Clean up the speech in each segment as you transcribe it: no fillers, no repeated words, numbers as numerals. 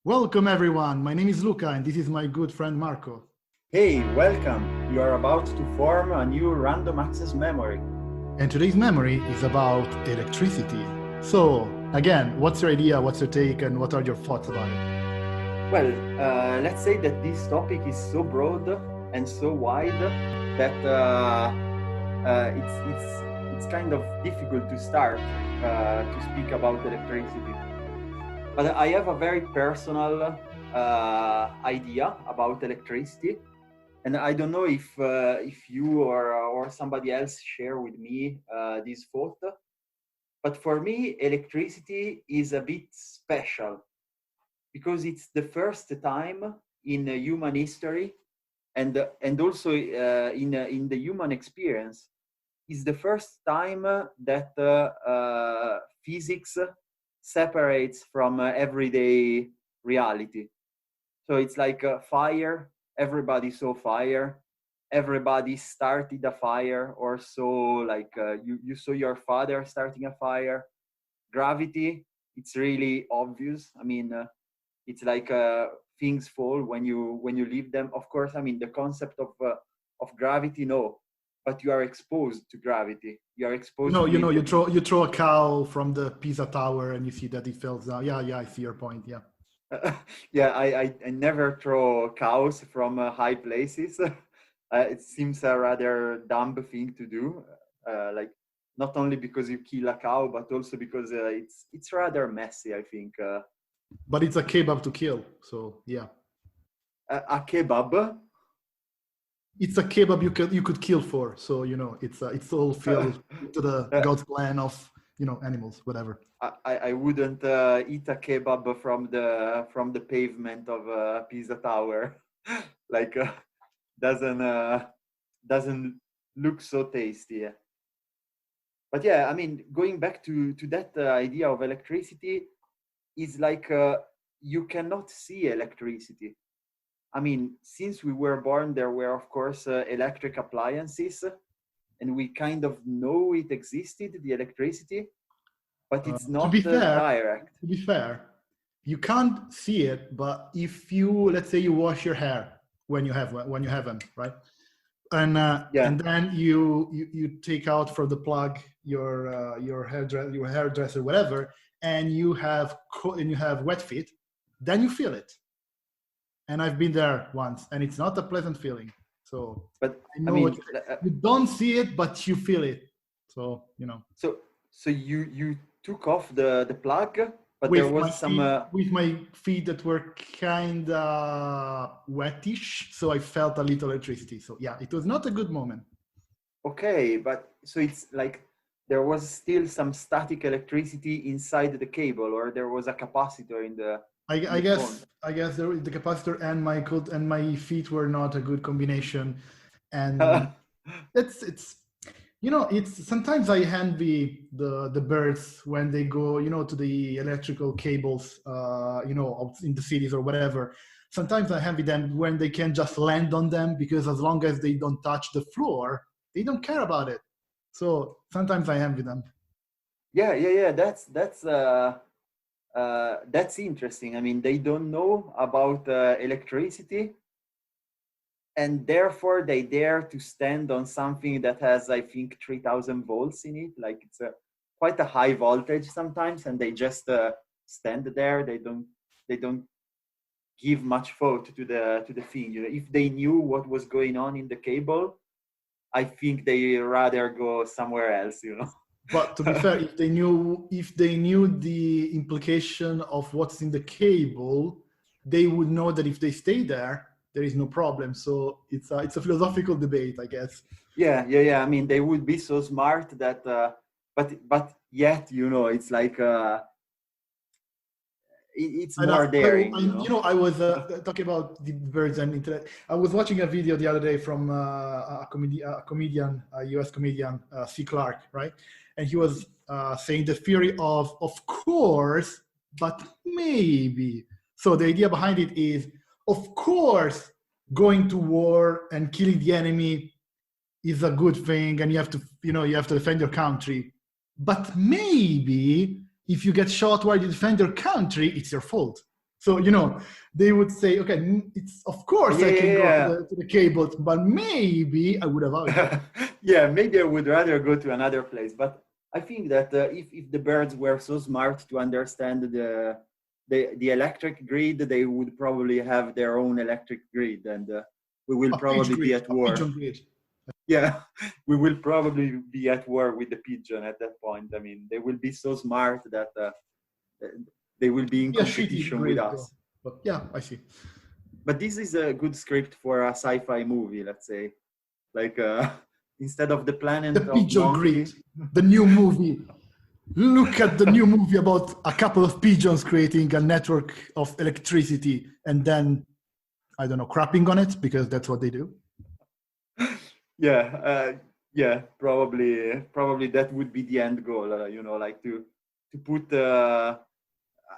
Welcome everyone, my name is Luca and this is my good friend Marco. Hey, welcome! You are about to form a new random access memory. And today's memory is about electricity. So, again, what's your idea, what's your take, and what are your thoughts about it? Well, let's say that this topic is so broad and so wide that it's kind of difficult to start to speak about electricity. But I have a very personal idea about electricity, and I don't know if you or somebody else share with me this thought. But for me, electricity is a bit special because it's the first time in human history and also in the human experience. It's the first time that physics separates from everyday reality. So it's like fire. Everybody saw fire. Everybody started a fire, or so like you saw your father starting a fire. Gravity, it's really obvious. I mean, it's like things fall when you leave them. Of course, I mean the concept of gravity, no, but you are exposed to gravity. You are exposed. No, to you throw a cow from the Pisa Tower and you see that it falls down. Yeah, I see your point. Yeah. Yeah, I never throw cows from high places. It seems a rather dumb thing to do. Like not only because you kill a cow, but also because it's rather messy, I think. But it's a kebab to kill, so yeah. A kebab. It's a kebab you could kill for, so it's all filled to the God's plan of animals, whatever. I wouldn't eat a kebab from the pavement of Pisa Tower. Like doesn't look so tasty. But yeah, I mean, going back to that idea of electricity, is like you cannot see electricity. I mean, since we were born, there were of course electric appliances, and we kind of know it existed, the electricity, but it's not direct. To be fair, you can't see it, but if you, let's say you wash your hair when you have them, right? And then you take out from the plug your hairdresser, whatever, and you have wet feet, then you feel it. And I've been there once, and it's not a pleasant feeling. So, but I mean, you don't see it, but you feel it. So So you took off the plug, but with there was with my feet that were kind of wettish, so I felt a little electricity. So yeah, it was not a good moment. Okay, but so it's like there was still some static electricity inside the cable, or there was a capacitor in the. I guess the capacitor and my feet were not a good combination, and it's sometimes I envy the birds when they go to the electrical cables out in the cities or whatever. Sometimes I envy them when they can just land on them, because as long as they don't touch the floor, they don't care about it. So sometimes I envy them. Yeah. That's interesting. I mean, they don't know about electricity, and therefore they dare to stand on something that has, I think, 3,000 volts in it. Like it's quite a high voltage sometimes, and they just stand there. They don't give much thought to the thing. If they knew what was going on in the cable, I think they rather go somewhere else. But to be fair, if they knew the implication of what's in the cable, they would know that if they stay there is no problem. So it's a philosophical debate, I guess. Yeah. I mean, they would be so smart that, but yet, it's like it's more daring. I was talking about the birds and internet. I was watching a video the other day from a comedian, a US comedian, C. Clark, right? And he was saying the theory of course, but maybe. So the idea behind it is, of course, going to war and killing the enemy is a good thing, and you have to defend your country. But maybe if you get shot while you defend your country, it's your fault. So, they would say, okay, it's of course I can go to the cables, but maybe I would avoid it. Yeah, maybe I would rather go to another place. But I think that if the birds were so smart to understand the electric grid, they would probably have their own electric grid, and we will probably be at war. Pigeon grid. Yeah, we will probably be at war with the pigeon at that point. I mean, they will be so smart that they will be in competition with us. But yeah, I see. But this is a good script for a sci-fi movie, let's say. Like instead of the planet the pigeon grid, the new movie. Look at the new movie about a couple of pigeons creating a network of electricity and then, I don't know, crapping on it, because that's what they do. Yeah, probably that would be the end goal. Like to put.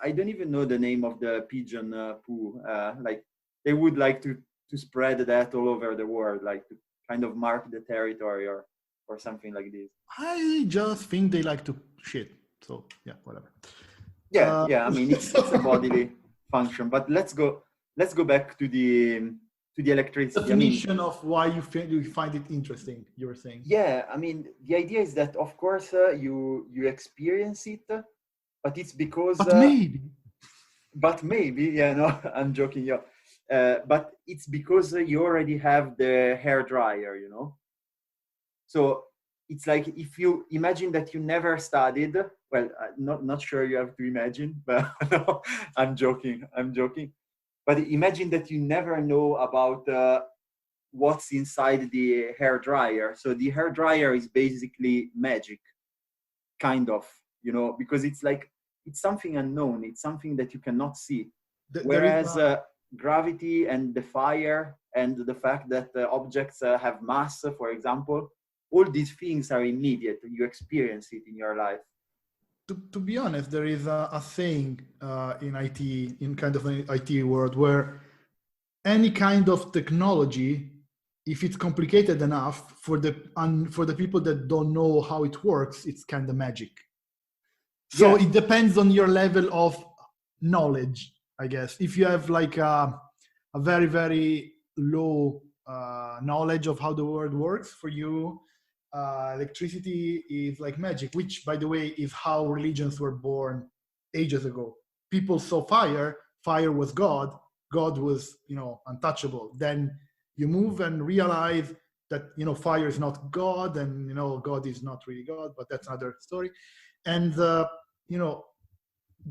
I don't even know the name of the pigeon poo. Like they would like to spread that all over the world, like to kind of mark the territory or something like this. I just think they like to shit. So yeah, whatever. Yeah. I mean, it's a bodily function. But let's go back to the electricity. Definition of why you find it interesting. You were saying. Yeah, I mean, the idea is that of course you experience it, but it's because. But maybe, yeah. No, I'm joking. Yeah. But it's because you already have the hair dryer, So it's like if you imagine that you never studied. Well, not sure you have to imagine, but no, I'm joking. But imagine that you never know about what's inside the hair dryer. So the hair dryer is basically magic, kind of, because it's like it's something unknown. It's something that you cannot see. Whereas gravity and the fire and the fact that objects have mass, for example, all these things are immediate. You experience it in your life. To be honest, there is a saying in IT, in kind of an IT world, where any kind of technology, if it's complicated enough for the people that don't know how it works, it's kind of magic. So It depends on your level of knowledge, I guess. If you have like a very, very low knowledge of how the world works, for you, electricity is like magic, which, by the way, is how religions were born ages ago. People saw fire was God was, untouchable. Then you move and realize that, fire is not God, and, God is not really God, but that's another story. And,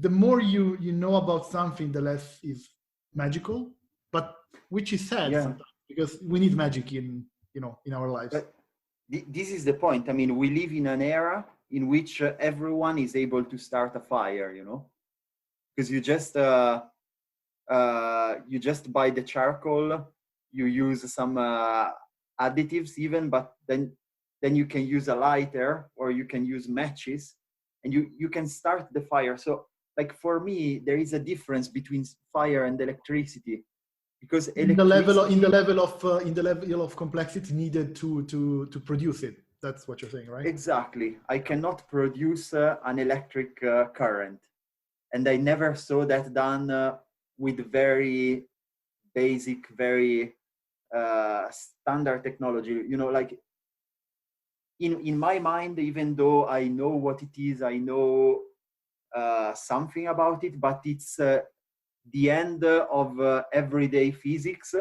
the more you know about something, the less is magical, but which is sad sometimes, because we need magic in our lives. But this is the point. I mean, we live in an era in which everyone is able to start a fire, because you just buy the charcoal, you use some additives even, but then you can use a lighter or you can use matches, and you can start the fire. So like for me, there is a difference between fire and electricity, because in the level of complexity needed to produce it. That's what you're saying, right? Exactly. I cannot produce an electric current, and I never saw that done with very basic, very standard technology. Like in my mind, even though I know what it is, I know something about it, but it's the end of everyday physics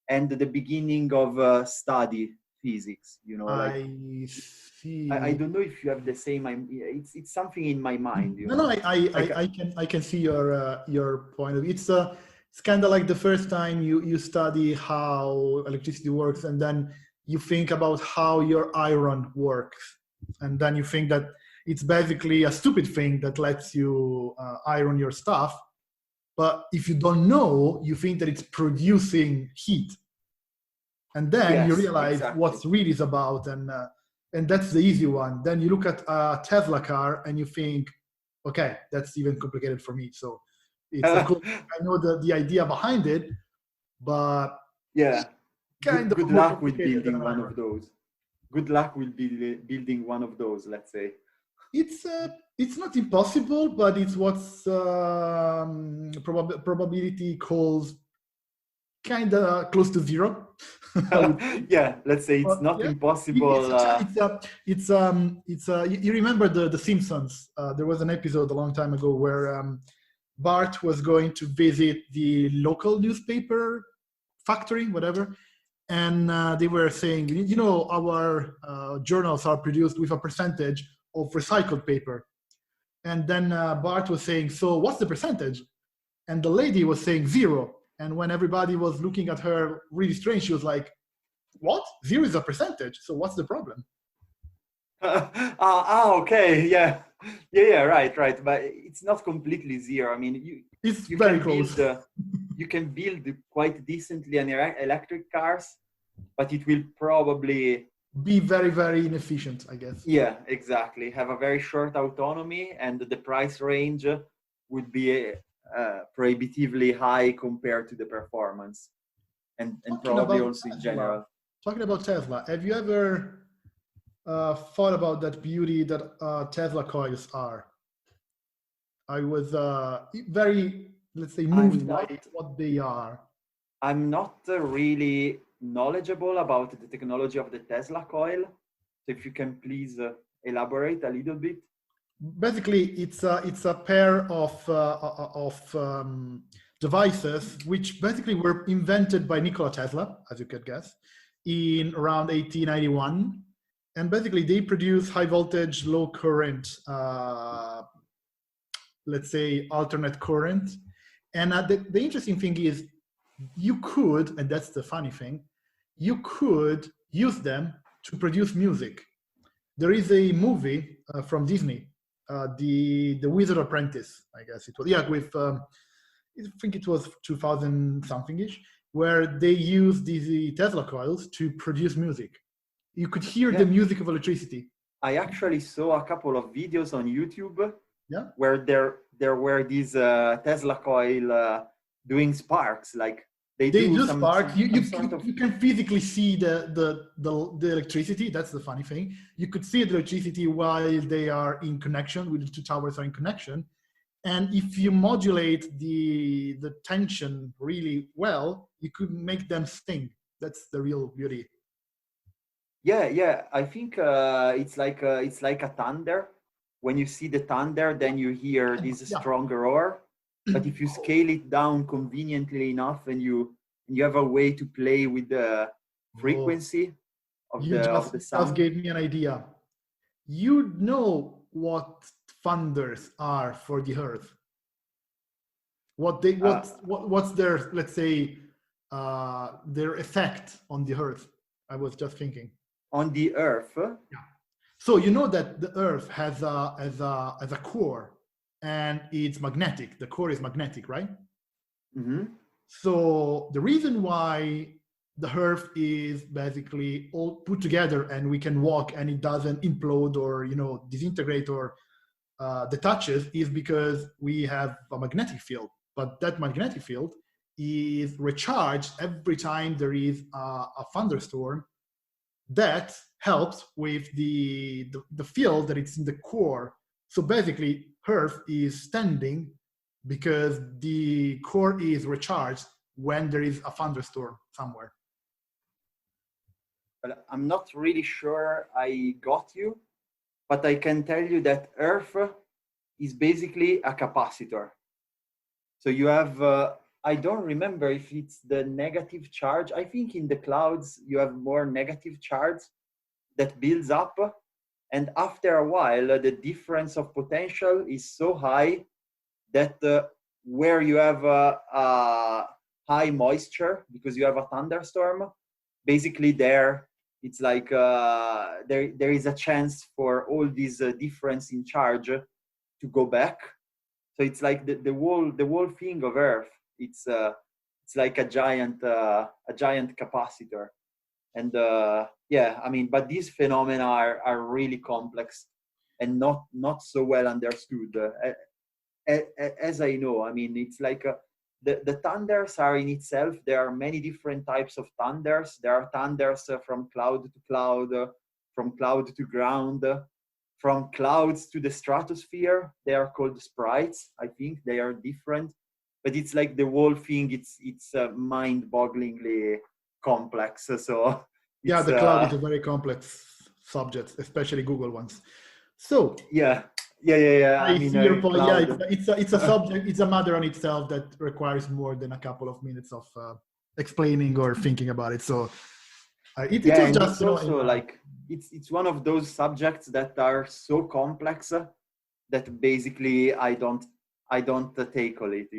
and the beginning of study physics. I see. I don't know if you have the same. It's something in my mind. No, I can see your point of view. It's kind of like the first time you study how electricity works, and then you think about how your iron works, and then you think that it's basically a stupid thing that lets you iron your stuff. But if you don't know, you think that it's producing heat. And then you realize what really is about, and that's the easy one. Then you look at a Tesla car and you think, okay, that's even complicated for me. So it's I know the idea behind it, but good luck with building one of those. Good luck with building one of those, let's say. It's not impossible, but it's what's probability calls kind of close to zero. Yeah, let's say it's But not yeah, impossible. you remember the Simpsons? There was an episode a long time ago where Bart was going to visit the local newspaper factory, whatever, and they were saying, you know, our journals are produced with a percentage of recycled paper. And then Bart was saying, so what's the percentage? And the lady was saying 0. And when everybody was looking at her really strange, she was like, what? 0 is a percentage. So what's the problem? Okay, yeah, right. But it's not completely 0. I mean, It's you very can close. you can build quite decently an electric cars, but it will probably be very, very inefficient, I guess. Yeah, exactly. Have a very short autonomy, and the price range would be prohibitively high compared to the performance, and probably also in general. Talking about Tesla, have you ever thought about that beauty that Tesla coils are? I was very, let's say, moved by what they are. I'm not really knowledgeable about the technology of the Tesla coil. So if you can please elaborate a little bit. Basically, it's a pair of devices which basically were invented by Nikola Tesla, as you could guess, in around 1891. And basically, they produce high voltage, low current, let's say, alternate current. And the interesting thing is, you could, and that's the funny thing, you could use them to produce music. There is a movie from Disney, the Wizard Apprentice, I guess it was, yeah, with, I think it was 2000 something-ish, where they used the Tesla coils to produce music. You could hear the music of electricity. I actually saw a couple of videos on YouTube Yeah. where there were these Tesla coil doing sparks, like they do spark. You can physically see the electricity. That's the funny thing. You could see the electricity while they are in connection, with the two towers are in connection. And if you modulate the tension really well, you could make them sing. That's the real beauty. Yeah. I think it's like a thunder. When you see the thunder, then you hear this strong roar. But if you scale it down conveniently enough, and you have a way to play with the frequency of the sound. Just gave me an idea. You know what thunders are for the Earth? What's their, let's say, their effect on the Earth? I was just thinking. On the Earth? Yeah. So you know that the Earth has a core, and it's magnetic. The core is magnetic, right? Mm-hmm. So the reason why the Earth is basically all put together and we can walk and it doesn't implode or disintegrate or detaches is because we have a magnetic field. But that magnetic field is recharged every time there is a thunderstorm. That helps with the field that it's in the core. So basically, Earth is standing because the core is recharged when there is a thunderstorm somewhere. Well, I'm not really sure I got you, but I can tell you that Earth is basically a capacitor. So you have, I don't remember if it's the negative charge. I think in the clouds, you have more negative charge that builds up. And after a while, the difference of potential is so high that where you have high moisture because you have a thunderstorm, basically there it's like there is a chance for all this difference in charge to go back. So it's like the whole thing of Earth. It's like a giant capacitor, and yeah, I mean, but these phenomena are really complex and not so well understood. As I know, I mean, it's like the thunders are in itself. There are many different types of thunders. There are thunders from cloud to cloud, from cloud to ground. from clouds to the stratosphere. They are called sprites. I think they are different, but it's like the whole thing. It's mind-bogglingly complex. So Yeah, it's the cloud is a very complex subject, especially Google ones. So yeah. I see your point. Yeah, cloud. it's a subject. It's a matter on itself that requires more than a couple of minutes of explaining or thinking about it. So it was and just, it's also like it's one of those subjects that are so complex that basically I don't tackle it.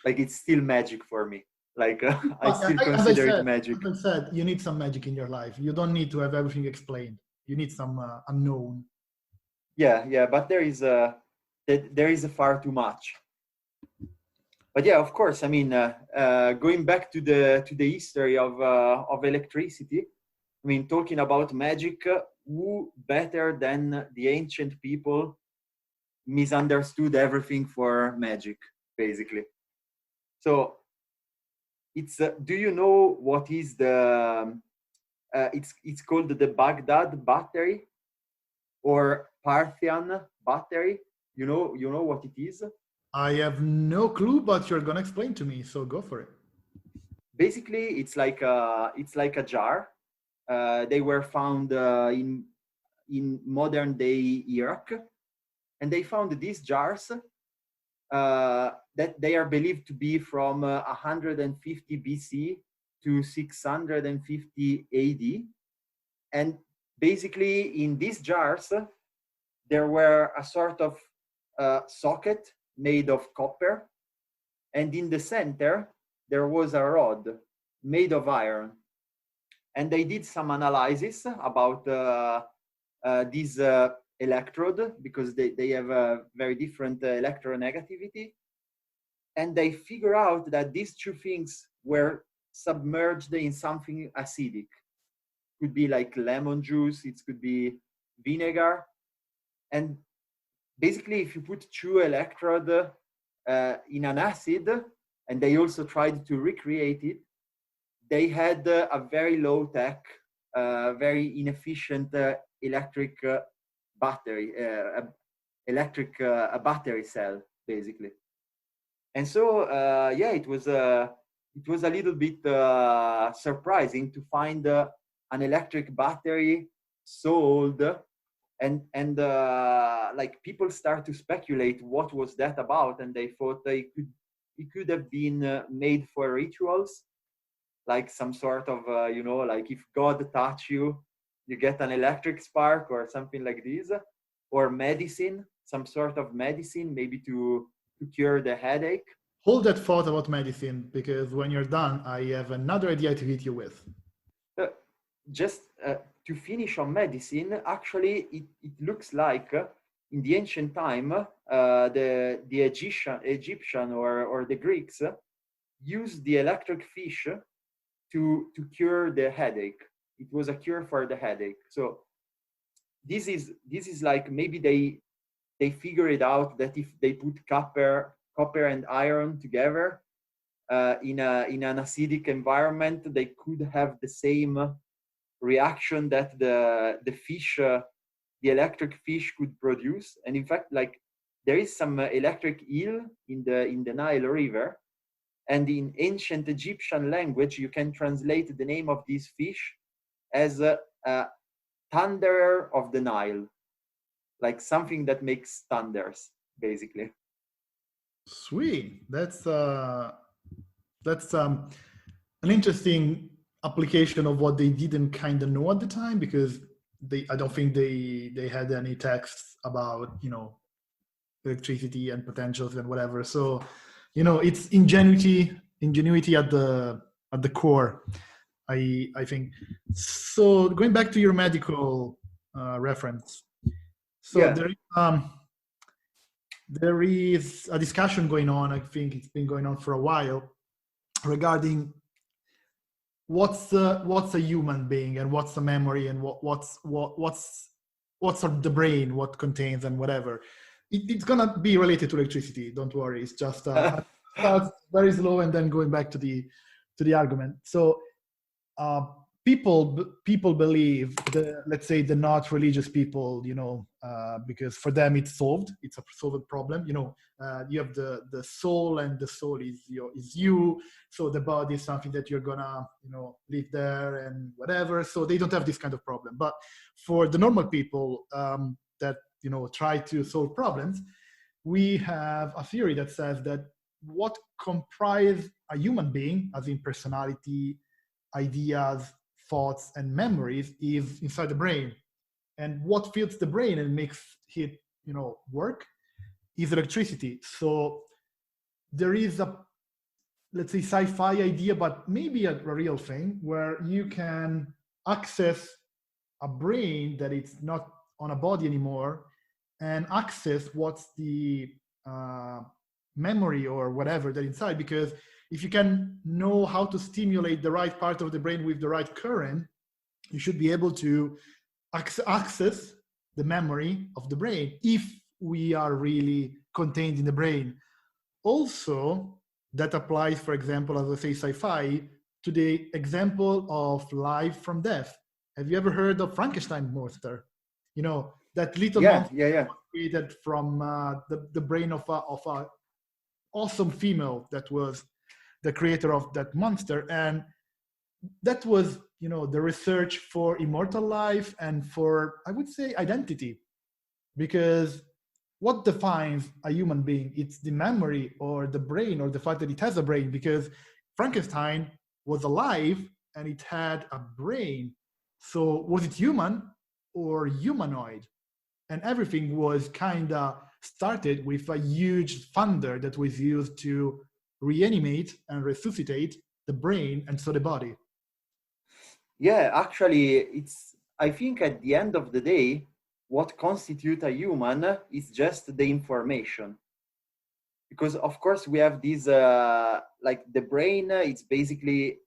Like it's still magic for me. Like I still consider it magic. As I said, you need some magic in your life. You don't need to have everything explained. You need some unknown. Yeah, but there is a far too much. But yeah, of course. I mean, going back to the history of electricity. I mean, talking about magic, who better than the ancient people misunderstood everything for magic, basically? So it's do you know what is the it's called the Baghdad battery or Parthian battery? You know what it is? I have no clue, but you're gonna explain to me, so go for it. Basically, it's like a jar. They were found in modern day Iraq, and they found these jars that they are believed to be from 150 BC to 650 AD. And basically, in these jars, there were a sort of socket made of copper, and in the center, there was a rod made of iron. And they did some analysis about this electrode because they have a very different electronegativity. And they figure out that these two things were submerged in something acidic. Could be like lemon juice, it could be vinegar. And basically, if you put two electrodes in an acid, and they also tried to recreate it, they had a very low tech, very inefficient electric battery, a battery cell, basically. And so, yeah, it was a little bit surprising to find an electric battery so old, and like people start to speculate what was that about, and they thought it could have been made for rituals, like some sort of like if God touch you, you get an electric spark or something like this, or medicine, some sort of medicine, maybe to cure the headache. Hold that thought about medicine, because when you're done, I have another idea to hit you with. Just to finish on medicine, actually, it looks like in the ancient time, the Egyptian or the Greeks used the electric fish to cure the headache. It was a cure for the headache. So this is like maybe they figured out that if they put copper and iron together in an acidic environment, they could have the same reaction that the fish, the electric fish, could produce. And in fact, like there is some electric eel in the Nile River, and in ancient Egyptian language, you can translate the name of this fish as a thunderer of the Nile, like something that makes thunders, basically. Sweet. That's an interesting application of what they didn't kind of know at the time, because I don't think they had any texts about electricity and potentials and whatever. So it's ingenuity at the core, I think. So going back to your medical reference, so yeah. There is a discussion going on. I think it's been going on for a while regarding what's a human being and what's the memory and what's the brain, what contains and whatever. It's gonna be related to electricity. Don't worry. It's just starts very slow and then going back to the argument. So people believe, let's say the not religious people, because for them it's solved, it's a solved problem. You have the soul, and the soul is you. So the body is something that you're gonna live there and whatever. So they don't have this kind of problem. But for the normal people that try to solve problems, we have a theory that says that what comprise a human being, as in personality, ideas, thoughts, and memories, is inside the brain. And what fills the brain and makes it work is electricity. So there is a, let's say, sci-fi idea, but maybe a real thing, where you can access a brain that it's not on a body anymore, and access what's the memory or whatever that inside. Because if you can know how to stimulate the right part of the brain with the right current, you should be able to access the memory of the brain if we are really contained in the brain. Also, that applies, for example, as I say, sci-fi, to the example of life from death. Have you ever heard of Frankenstein monster? That little monster was created from the brain of a awesome female that was the creator of that monster. And that was the research for immortal life and for, I would say, identity. Because what defines a human being? It's the memory or the brain, or the fact that it has a brain. Because Frankenstein was alive and it had a brain. So was it human or humanoid? And everything was kind of started with a huge thunder that was used to reanimate and resuscitate the brain and so the body. Yeah, actually, I think at the end of the day, what constitutes a human is just the information. Because of course we have these, like the brain, it's basically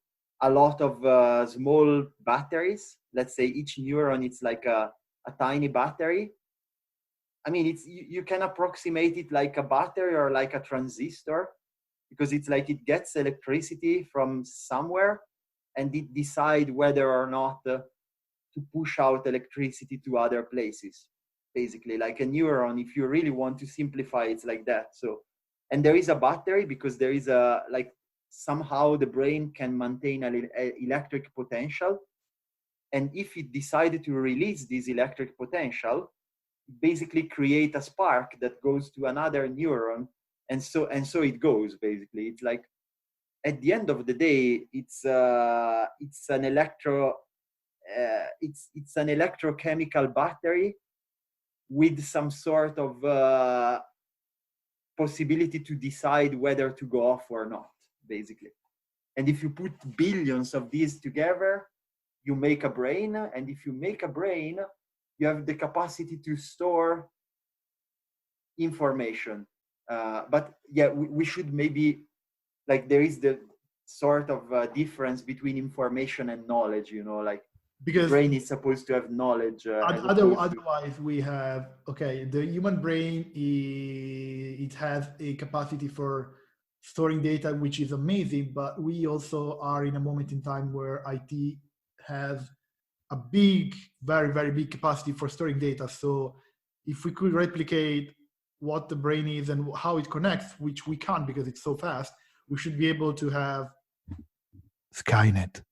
a lot of small batteries. Let's say each neuron, it's like a tiny battery. I mean, you can approximate it like a battery or like a transistor, because it's like it gets electricity from somewhere and it decide whether or not to push out electricity to other places. Basically, like a neuron, if you really want to simplify, it's like that. So, and there is a battery because there is like somehow the brain can maintain an electric potential. And if it decided to release this electric potential, basically create a spark that goes to another neuron, and so it goes. Basically, it's like at the end of the day, it's an electrochemical battery with some sort of possibility to decide whether to go off or not, basically. And if you put billions of these together, you make a brain. And if you make a brain, you have the capacity to store information. But yeah, we should maybe, like, there is the sort of difference between information and knowledge, like, because the brain is supposed to have knowledge. Otherwise we have, the human brain, it has a capacity for storing data, which is amazing, but we also are in a moment in time where IT has a big, very, very big capacity for storing data. So if we could replicate what the brain is and how it connects, which we can't because it's so fast, we should be able to have Skynet.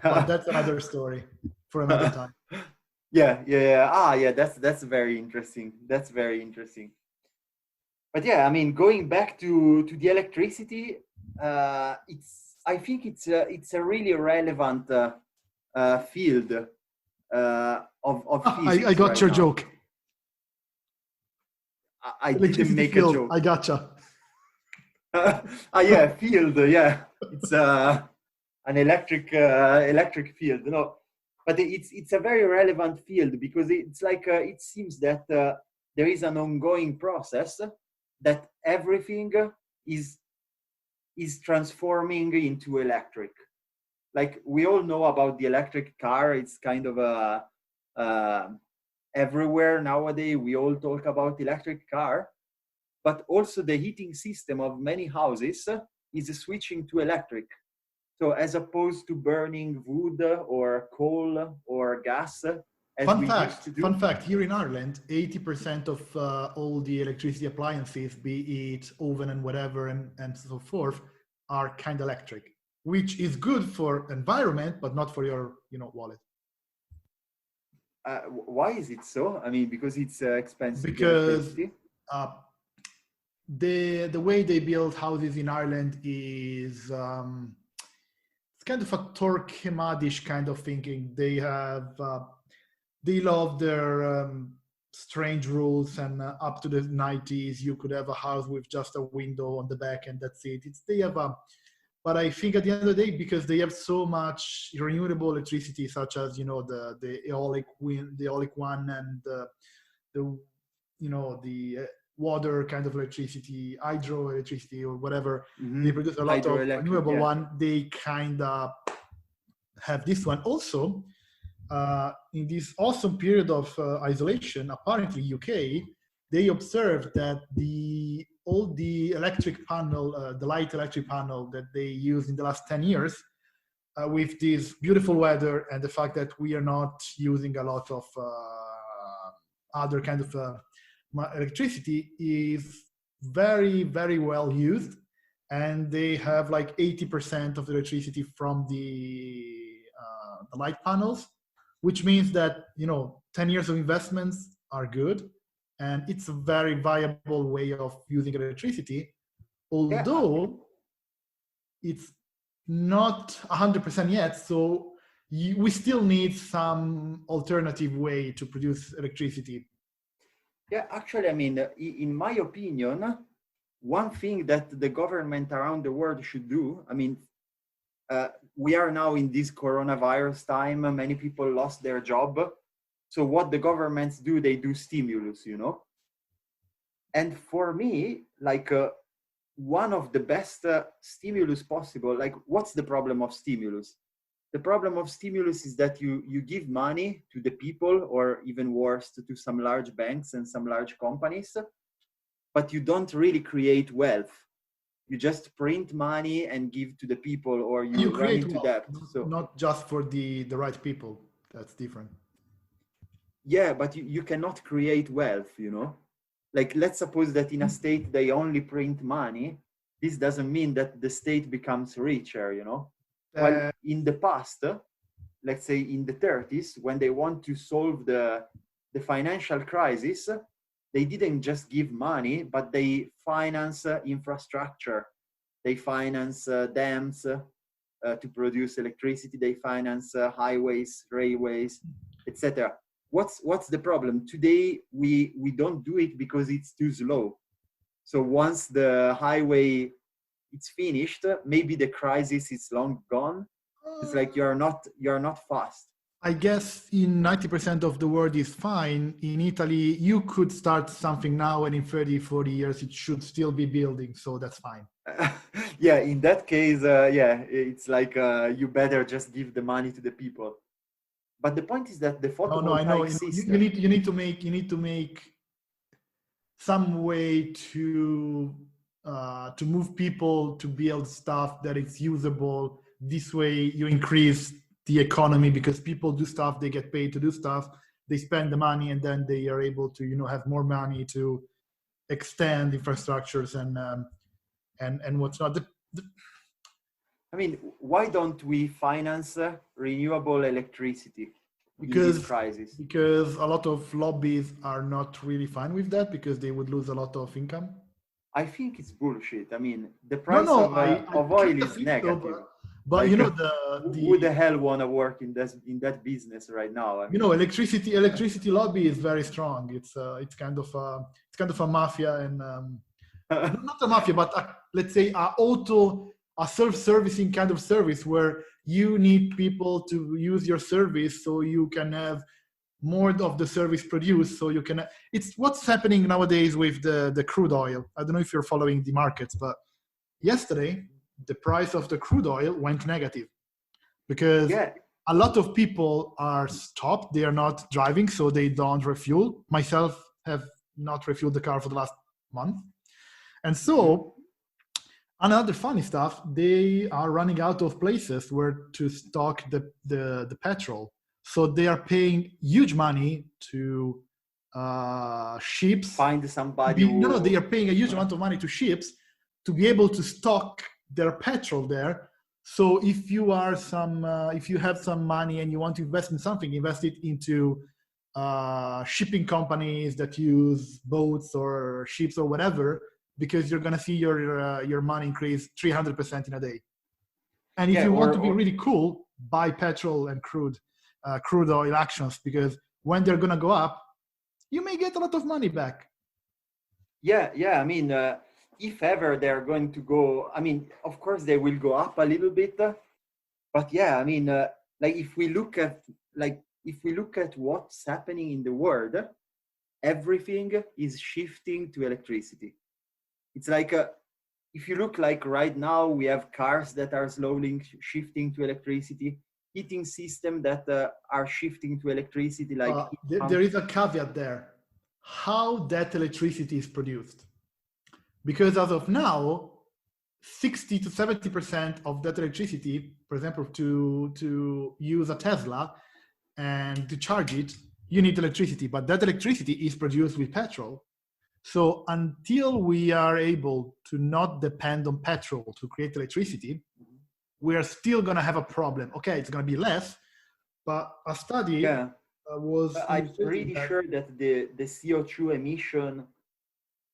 But that's another story for another time. Yeah. That's very interesting. That's very interesting. But yeah, I mean, going back to the electricity, I think it's a really relevant field of physics. I got your joke. I didn't make a joke. I gotcha. Yeah, field. Yeah, it's an electric field. But it's a very relevant field because it's like it seems that there is an ongoing process that everything is transforming into electric. Like we all know about the electric car. It's kind of everywhere nowadays. We all talk about electric car, but also the heating system of many houses is switching to electric. So as opposed to burning wood or coal or gas, as we used to do. Fun fact, here in Ireland, 80% of all the electricity appliances, be it oven and whatever and so forth, are kind of electric, which is good for environment, but not for your, wallet. Why is it so? I mean, because it's expensive. Because the way they build houses in Ireland is it's kind of a Torquemadish kind of thinking. They have they love their strange rules, and up to the 90s, you could have a house with just a window on the back, and that's it. They have but I think at the end of the day, because they have so much renewable electricity, such as the eolic wind, the eolic one, and the water kind of electricity, hydroelectricity or whatever, they produce a lot of renewable one. They kind of have this one also. In this awesome period of isolation, apparently UK, they observed that all the electric panel, the light electric panel that they used in the last 10 years, with this beautiful weather and the fact that we are not using a lot of other kind of electricity, is very, very well used. And they have like 80% of the electricity from the light panels, which means that 10 years of investments are good, and it's a very viable way of using electricity, although it's not 100% yet. So we still need some alternative way to produce electricity. Yeah, actually, I mean, in my opinion, one thing that the government around the world should do, I mean, we are now in this coronavirus time, many people lost their job. So what the governments do, they do stimulus, And for me, like one of the best stimulus possible, like what's the problem of stimulus? The problem of stimulus is that you give money to the people, or even worse, to some large banks and some large companies, but you don't really create wealth. You just print money and give to the people, or you run into debt. So not just for the right people. That's different. Yeah, but you cannot create wealth, Like, let's suppose that in a state they only print money. This doesn't mean that the state becomes richer, Well, in the past, let's say in the 30s, when they want to solve the financial crisis, they didn't just give money, but they finance infrastructure. They finance dams to produce electricity. They finance highways, railways, etc. What's the problem? Today, we don't do it because it's too slow. So once the highway it's finished, maybe the crisis is long gone. It's like you're not fast. I guess in 90% of the world is fine. In Italy, you could start something now, and in 30, 40 years, it should still be building. So that's fine. Yeah, in that case, it's like you better just give the money to the people. But the point is that the photovoltaic system... You need to make some way to move people to build stuff that is usable. This way, you increase the economy, because people do stuff, they get paid to do stuff, they spend the money, and then they are able to have more money to extend infrastructures and what's not. I mean, why don't we finance renewable electricity in this crisis? Because a lot of lobbies are not really fine with that, because they would lose a lot of income. I think it's bullshit. I mean, the price of oil is negative. But like, who the hell want to work in that business right now? I mean, electricity lobby is very strong. It's kind of a mafia, and not a mafia, but let's say a self-servicing kind of service, where you need people to use your service so you can have more of the service produced. So you can. It's what's happening nowadays with the crude oil. I don't know if you're following the markets, but yesterday the price of the crude oil went negative, because a lot of people are stopped. They are not driving, so they don't refuel. Myself have not refueled the car for the last month. And so Another funny stuff, they are running out of places where to stock the petrol. So they are paying huge money to ships. Find somebody No, they who... are paying a huge amount of money to ships to be able to stock their petrol there. So if you are if you have some money and you want to invest in something, invest it into shipping companies that use boats or ships or whatever, because you're gonna see your money increase 300% in a day. And if Yeah, you want to be really cool, buy petrol and crude oil actions, because when they're gonna go up, you may get a lot of money back. Yeah, I mean, if ever they're going to go, I mean, of course they will go up a little bit, but yeah, I mean, like if we look at what's happening in the world, everything is shifting to electricity. It's like if you look, like right now, we have cars that are slowly shifting to electricity, heating system that are shifting to electricity. Like there is a caveat there: how that electricity is produced, because as of now, 60 to 70% of that electricity, for example, to use a Tesla and to charge it, you need electricity, but that electricity is produced with petrol. So until we are able to not depend on petrol to create electricity, we are still going to have a problem. Okay, it's going to be less, but a study was... I'm pretty sure that the CO2 emission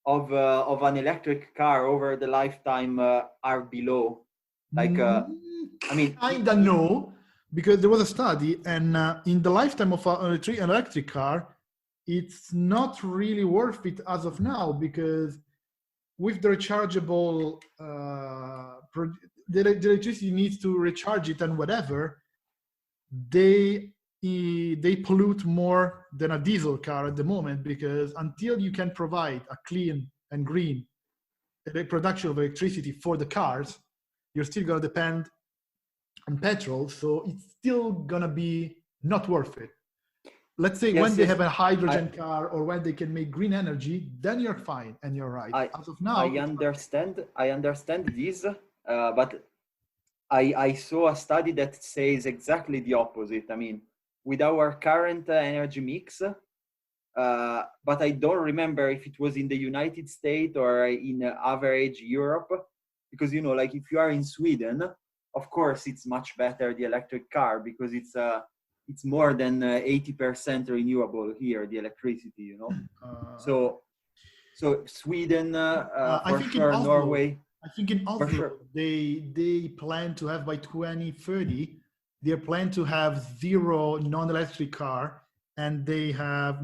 of an electric car over the lifetime are below. Like, I mean, kinda no, because there was a study, and in the lifetime of an electric car, it's not really worth it as of now, because with the rechargeable, the electricity needs to recharge it and whatever, they pollute more than a diesel car at the moment, because until you can provide a clean and green production of electricity for the cars, you're still going to depend on petrol, so it's still going to be not worth it. Let's say when they have a hydrogen car, or when they can make green energy, then you're fine and you're right. As of now, I understand this, but I saw a study that says exactly the opposite. I mean, with our current energy mix, but I don't remember if it was in the United States or in average Europe, because, you know, like if you are in Sweden, of course it's much better, the electric car, because it's more than 80% renewable here, the electricity, you know. So Sweden, for sure, Oslo, Norway. I think in Oslo, sure, they plan to have by 2030, they plan to have 0 non-electric car, and they have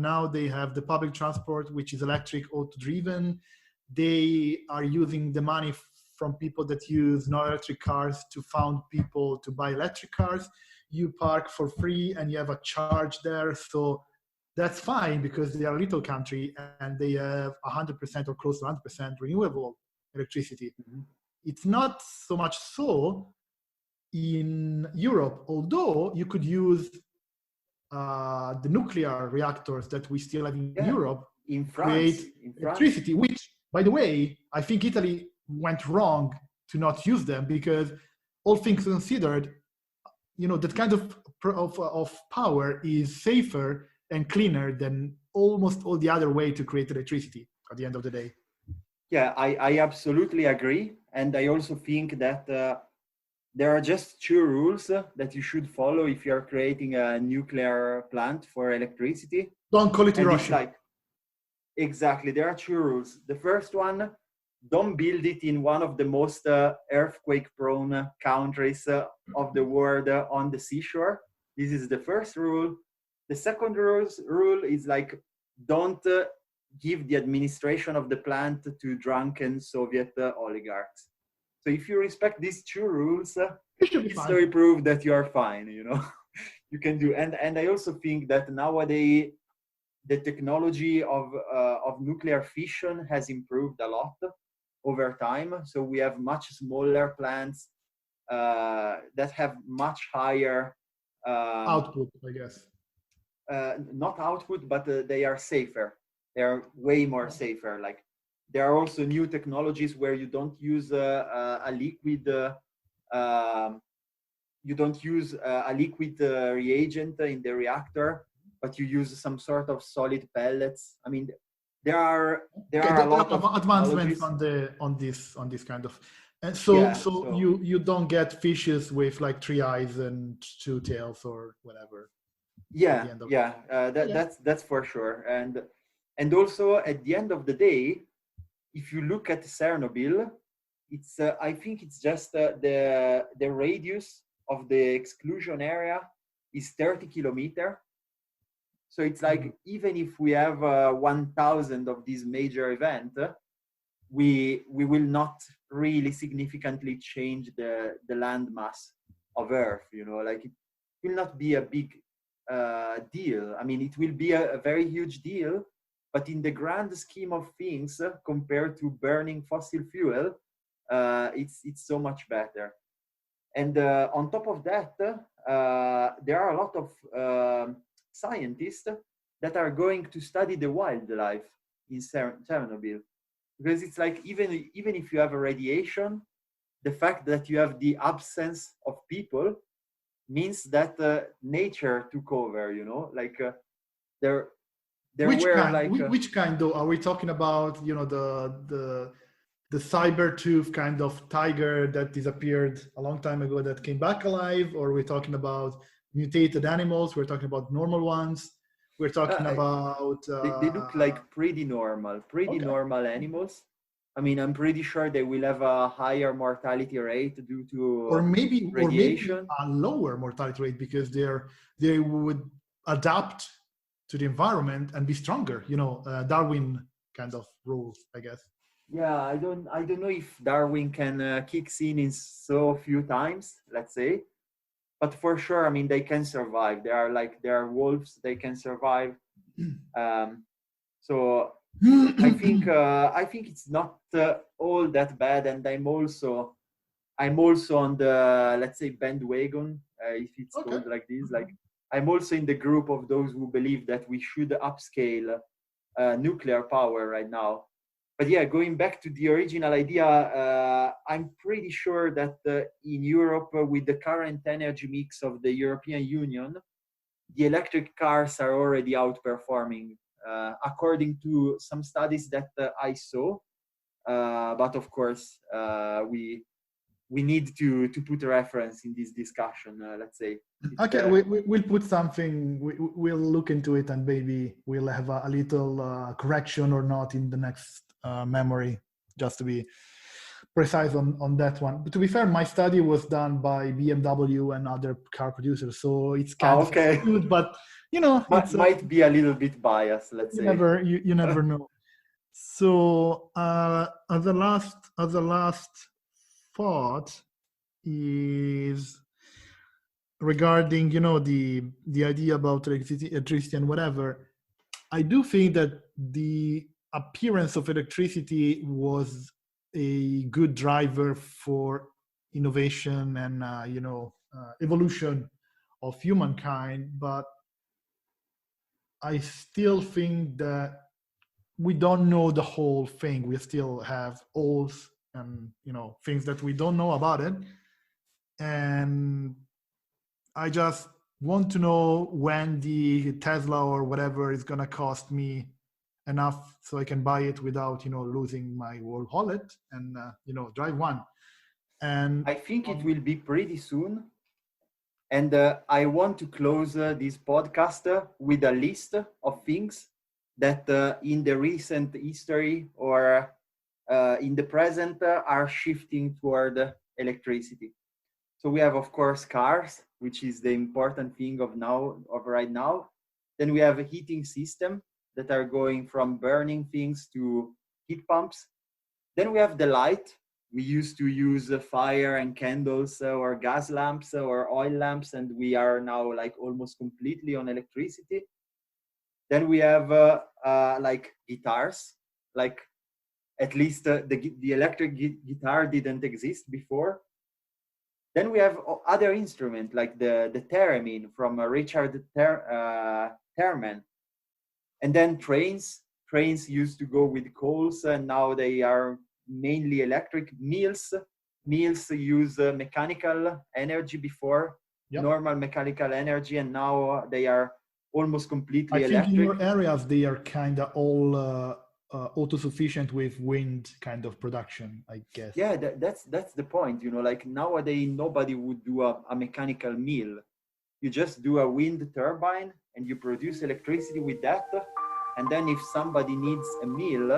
the public transport, which is electric auto-driven. They are using the money from people that use non-electric cars to fund people to buy electric cars. You park for free and you have a charge there. So that's fine, because they are a little country and they have 100% or close to 100% renewable electricity. Mm-hmm. It's not so much so in Europe, although you could use the nuclear reactors that we still have in Europe in France, create electricity, which, by the way, I think Italy went wrong to not use them, because all things considered, you know, that kind of power is safer and cleaner than almost all the other way to create electricity at the end of the day. Yeah, I absolutely agree. And I also think that there are just 2 rules that you should follow if you're creating a nuclear plant for electricity. Don't call it Hiroshima. Exactly, there are 2 rules. The first one, don't build it in one of the most earthquake-prone countries of the world on the seashore. This is the first rule. The second rule is like, don't give the administration of the plant to drunken Soviet oligarchs. So if you respect these 2 rules, history proved that you are fine, you know. You can do. And I also think that nowadays the technology of nuclear fission has improved a lot over time. So we have much smaller plants that have much higher output, I guess. Not output, but they are safer. They are way more safer. Like there are also new technologies where you don't use a liquid you don't use a liquid reagent in the reactor, but you use some sort of solid pellets. I mean, there are a lot of advancements on this kind of, and so you don't get fishes with like 3 eyes and 2 tails or whatever. That's for sure. And also at the end of the day, if you look at Chernobyl, it's I think it's just the radius of the exclusion area is 30 kilometers. So it's like, even if we have 1,000 of these major events, we will not really significantly change the land mass of Earth. You know, like it will not be a big deal. I mean, it will be a very huge deal, but in the grand scheme of things, compared to burning fossil fuel, it's so much better. And on top of that, there are a lot of scientists that are going to study the wildlife in Chernobyl, because it's like, even if you have a radiation, the fact that you have the absence of people means that nature took over. You know, like there which kind though? Are we talking about, you know, the saber-tooth kind of tiger that disappeared a long time ago that came back alive, or we're talking about mutated animals? We're talking about normal ones? We're talking about they look like pretty normal animals. I mean, I'm pretty sure they will have a higher mortality rate due to radiation, or maybe a lower mortality rate, because they would adapt to the environment and be stronger. You know, Darwin kind of rules, I guess. Yeah, I don't know if Darwin can kick in so few times, let's say, but for sure, I mean, they can survive. They are wolves. They can survive. So I think it's not all that bad, and I'm also on the, let's say, bandwagon, if it's called like this. Like, I'm also in the group of those who believe that we should upscale nuclear power right now. But yeah, going back to the original idea, I'm pretty sure that in Europe, with the current energy mix of the European Union, the electric cars are already outperforming, according to some studies that I saw. But of course, we need to put a reference in this discussion, let's say. Okay, we'll put something, we'll look into it, and maybe we'll have a little correction or not in the next memory, just to be precise on that one. But to be fair, my study was done by BMW and other car producers, so it's kind of good, but you know, it might be a little bit biased, let's say. You never know. So as a last thought is regarding, you know, the idea about electricity and whatever. I do think that the appearance of electricity was a good driver for innovation and evolution of humankind, but I still think that we don't know the whole thing. We still have holes and, you know, things that we don't know about it. And I just want to know when the Tesla or whatever is going to cost me enough so I can buy it without, you know, losing my whole wallet and, drive one. And I think it will be pretty soon. And I want to close this podcast with a list of things that in the recent history or in the present are shifting toward electricity. So we have, of course, cars, which is the important thing of right now. Then we have a heating system that are going from burning things to heat pumps. Then we have the light. We used to use fire and candles or gas lamps or oil lamps, and we are now like almost completely on electricity. Then we have like guitars, like at least the electric guitar didn't exist before. Then we have other instruments like the theremin from Richard Theremin. And then trains trains used to go with coals, and now they are mainly electric. Mills use mechanical energy before, Yep. normal mechanical energy, and now they are almost completely I think electric. in your areas they are kind of all autosufficient with wind kind of production, I guess. Yeah, that's the point. You know, like nowadays nobody would do a mechanical mill. You just do a wind turbine and you produce electricity with that. And then if somebody needs a mill,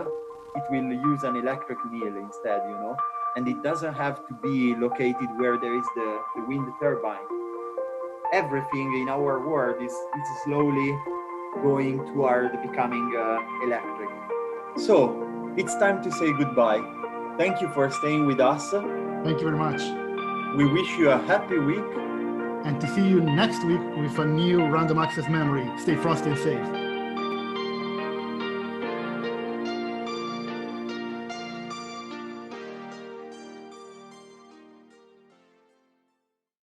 it will use an electric mill instead, you know. And it doesn't have to be located where there is the wind turbine. Everything in our world is slowly going toward becoming electric. So it's time to say goodbye. Thank you for staying with us. Thank you very much. We wish you a happy week. And to see you next week with a new random access memory. Stay frosty and safe.